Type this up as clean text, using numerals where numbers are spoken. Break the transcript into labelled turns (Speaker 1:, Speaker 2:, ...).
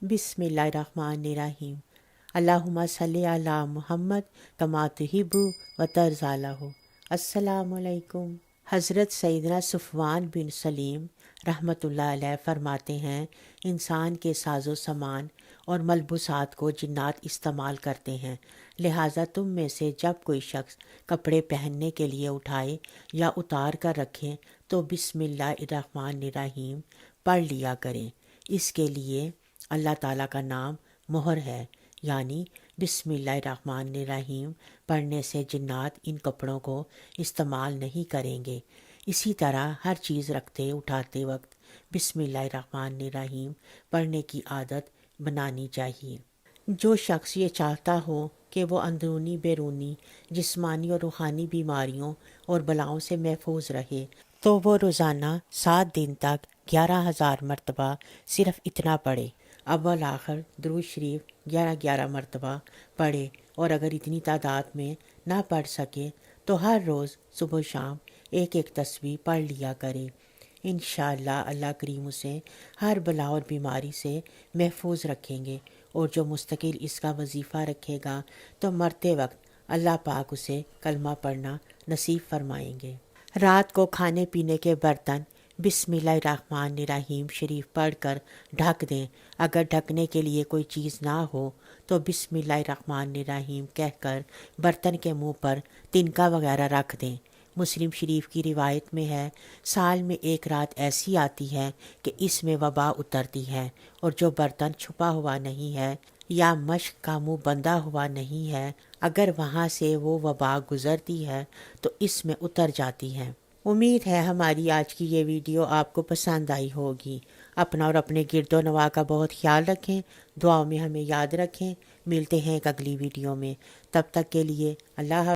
Speaker 1: बिस्मिल्लाहिर्रहमानिर्रहीम। अल्लाहुम्मा सल्ली अला मुहम्मद कमा तुहिब्बु व तर्ज़ालहु। अस्सलामुअलैकुम। हज़रत सैयदना सफ़वान बिन सलीम रहमतुल्लाह अलैह फरमाते हैं, इंसान के साजो सामान और मलबूसात को जिन्नात इस्तेमाल करते हैं, लिहाजा तुम में से जब कोई शख्स कपड़े पहनने के लिए उठाए या उतार कर रखें तो बिस्मिल्लाहिर्रहमानिर्रहीम पढ़ लिया करें। इसके लिए अल्लाह ताला का नाम मोहर है, यानी बिस्मिल्लाहिर्रहमानिर्रहीम पढ़ने से जिन्नात इन कपड़ों को इस्तेमाल नहीं करेंगे। इसी तरह हर चीज़ रखते उठाते वक्त बिस्मिल्लाहिर्रहमानिर्रहीम पढ़ने की आदत बनानी चाहिए। जो शख्स ये चाहता हो कि वो अंदरूनी बैरूनी जिस्मानी और रूहानी बीमारियों और बलाओं से महफूज रहे तो वो रोज़ाना 7 दिन तक 11,000 मरतबा सिर्फ इतना पढ़े। अव्वल आखिर दुरूद शरीफ 11-11 मरतबा पढ़े, और अगर इतनी तादाद में ना पढ़ सके तो हर रोज़ सुबह शाम एक एक तस्बीह पढ़ लिया करे। इंशाअल्लाह अल्लाह करीम उसे हर बला और बीमारी से महफूज रखेंगे, और जो मुस्तकिल इसका वजीफ़ा रखेगा तो मरते वक्त अल्लाह पाक उसे कलमा पढ़ना नसीब फरमाएंगे। रात को खाने पीने के बर्तन बिस्मिल्लाहिर्रहमानिर्रहीम शरीफ पढ़कर ढक दें। अगर ढकने के लिए कोई चीज़ ना हो तो बिस्मिल्लाहिर्रहमानिर्रहीम कहकर बर्तन के मुंह पर तिनका वगैरह रख दें। मुस्लिम शरीफ की रिवायत में है, साल में एक रात ऐसी आती है कि इसमें वबा उतरती है, और जो बर्तन छुपा हुआ नहीं है या मश्क का मुंह बंधा हुआ नहीं है, अगर वहाँ से वो वबा गुजरती है तो इसमें उतर जाती है। उम्मीद है हमारी आज की ये वीडियो आपको पसंद आई होगी। अपना और अपने गिरदो नवा का बहुत ख्याल रखें, दुआओं में हमें याद रखें। मिलते हैं एक अगली वीडियो में, तब तक के लिए अल्लाह।